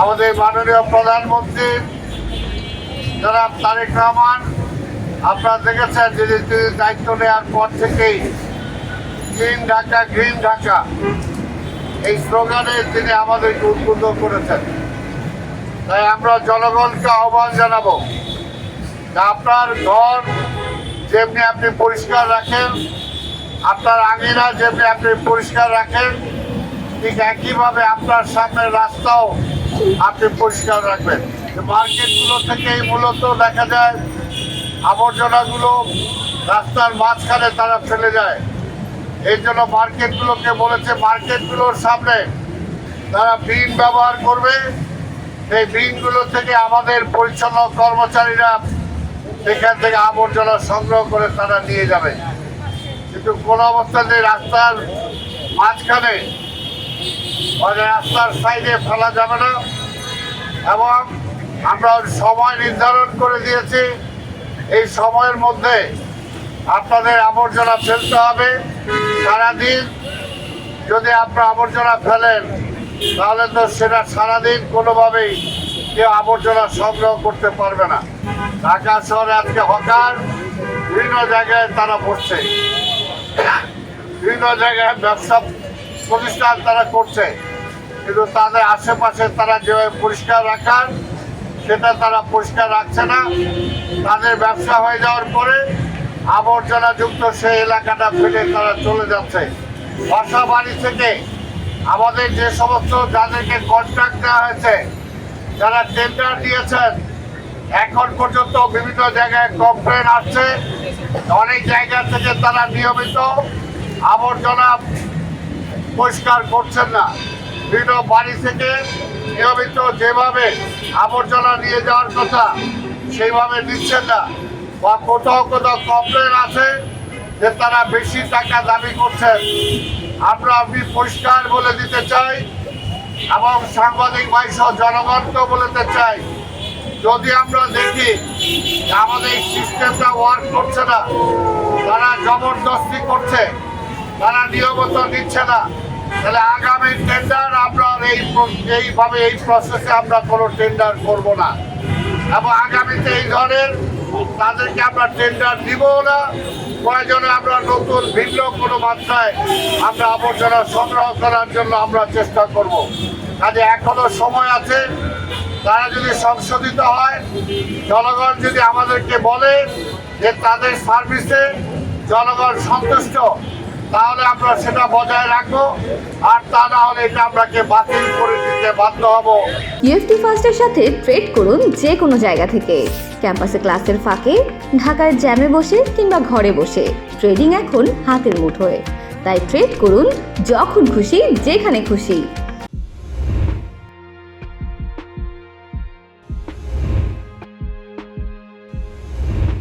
আমাদের মাননীয় প্রধানমন্ত্রী জনাব তারেক রহমান, আপনারা দেখেছেন যে তিনি দায়িত্ব নেওয়ার পর থেকেই গ্রিন ঢাকা গ্রিন ঢাকা এই স্লোগানে তিনি আমাদেরকে উদ্বুদ্ধ করেছেন। তাই আমরা জনগণকে আহ্বান জানাবো যে আপনার ঘর যেমনি আপনি পরিষ্কার রাখেন, আপনার আঙিনা যেমনি আপনি পরিষ্কার রাখেন, ঠিক একইভাবে আপনার সামনের রাস্তাও আপনি পরিষ্কার রাখবেন। মার্কেটগুলো থেকেই মূলত দেখা যায় আবর্জনাগুলো রাস্তার মাঝখানে তারা ফেলে যায়। এই জন্য মার্কেটগুলোকে বলেছে মার্কেটগুলোর সামনে তারা বিন ব্যবহার করবে। এই বিনগুলো থেকে আমাদের পরিচ্ছন্ন কর্মচারীরা সেখান থেকে আবর্জনা সংগ্রহ করে তারা নিয়ে যাবে। কিন্তু কোনো অবস্থাতে রাস্তার মাঝখানে রাস্তার সাইডে ফেলা যাবে না। এবং আমরা সময় নির্ধারণ করে দিয়েছি, এই সময়ের মধ্যে আপনাদের আবর্জনা ফেলতে হবে। সারাদিন যদি আপনারা আবর্জনা ফেলেন তাহলে তো সেটা সারাদিন কোনোভাবেই কেউ আবর্জনা সংগ্রহ করতে পারবে না। ঢাকা শহরে আজকে হকার বিভিন্ন জায়গায় তারা বসছে, বিভিন্ন জায়গায় ব্যবসা প্রতিষ্ঠান তারা করছে, কিন্তু তাদের আশেপাশে তারা যেভাবে পরিষ্কার রাখার সেটা তারা পরিষ্কার রাখছে না। তাদের ব্যবসা হয়ে যাওয়ার পরে আবর্জনাযুক্ত সেই এলাকাটা ফেলে তারা চলে যাচ্ছে। বাসা বাড়ি থেকে আমাদের যে সমস্ত যাদেরকে কন্ট্রাক্ট দেওয়া হয়েছে, যারা টেন্ডার দিয়েছেন, এখন পর্যন্ত বিভিন্ন জায়গায় কমপ্লেন আসছে। অনেক জায়গা থেকে তারা নিয়মিত আবর্জনা পরিষ্কার করছেন না। বিভিন্ন বাড়ি থেকে নিয়মিত যেভাবে আবর্জনা নিয়ে যাওয়ার কথা সেইভাবে দিচ্ছেন না, বা কোথাও কোথাও কমপ্লেন আছে যে তারা বেশি টাকা দাবি করছেন। আমি পরিষ্কার বলে দিতে চাই এবং সাংবাদিক ভাই সহ জনগণকেও বলতে চাই, যদি আমরা দেখি আমাদের এই সিস্টেমটা ওয়ার্ক করছে না, তারা জবরদস্তি করছে, তারা নিয়মিত দিচ্ছে না, তাহলে আগামী টেন্ডার আমরা এইভাবে এই প্রসেসে আমরা কোনো টেন্ডার করব না। এবং আগামীতে এই ধরনের তাদেরকে আমরা টেন্ডার দিব না। প্রয়োজনে আমরা নতুন ভিন্ন কোনো মাত্রায় আমরা আবর্জনা সংগ্রহ করার জন্য আমরা চেষ্টা করব। কাজে এখনো সময় আছে, তারা যদি সংশোধিত হয়, জনগণ যদি আমাদেরকে বলে যে তাদের সার্ভিসে জনগণ সন্তুষ্ট, তাহলে আমরা সেটা বজায় রাখবো। আর তা না হলে এটা আমরাকে বাতিল করে দিতে বাধ্য হব। ইউএফটি ফার্স্টের সাথে ট্রেড করুন যে কোনো জায়গা থেকে। ক্যাম্পাসে ক্লাসের ফাঁকে, ঢাকার জ্যামে বসে কিংবা ঘরে বসে ট্রেডিং এখন হাতের মুঠোয়। তাই ট্রেড করুন যখন খুশি, যেখানে খুশি।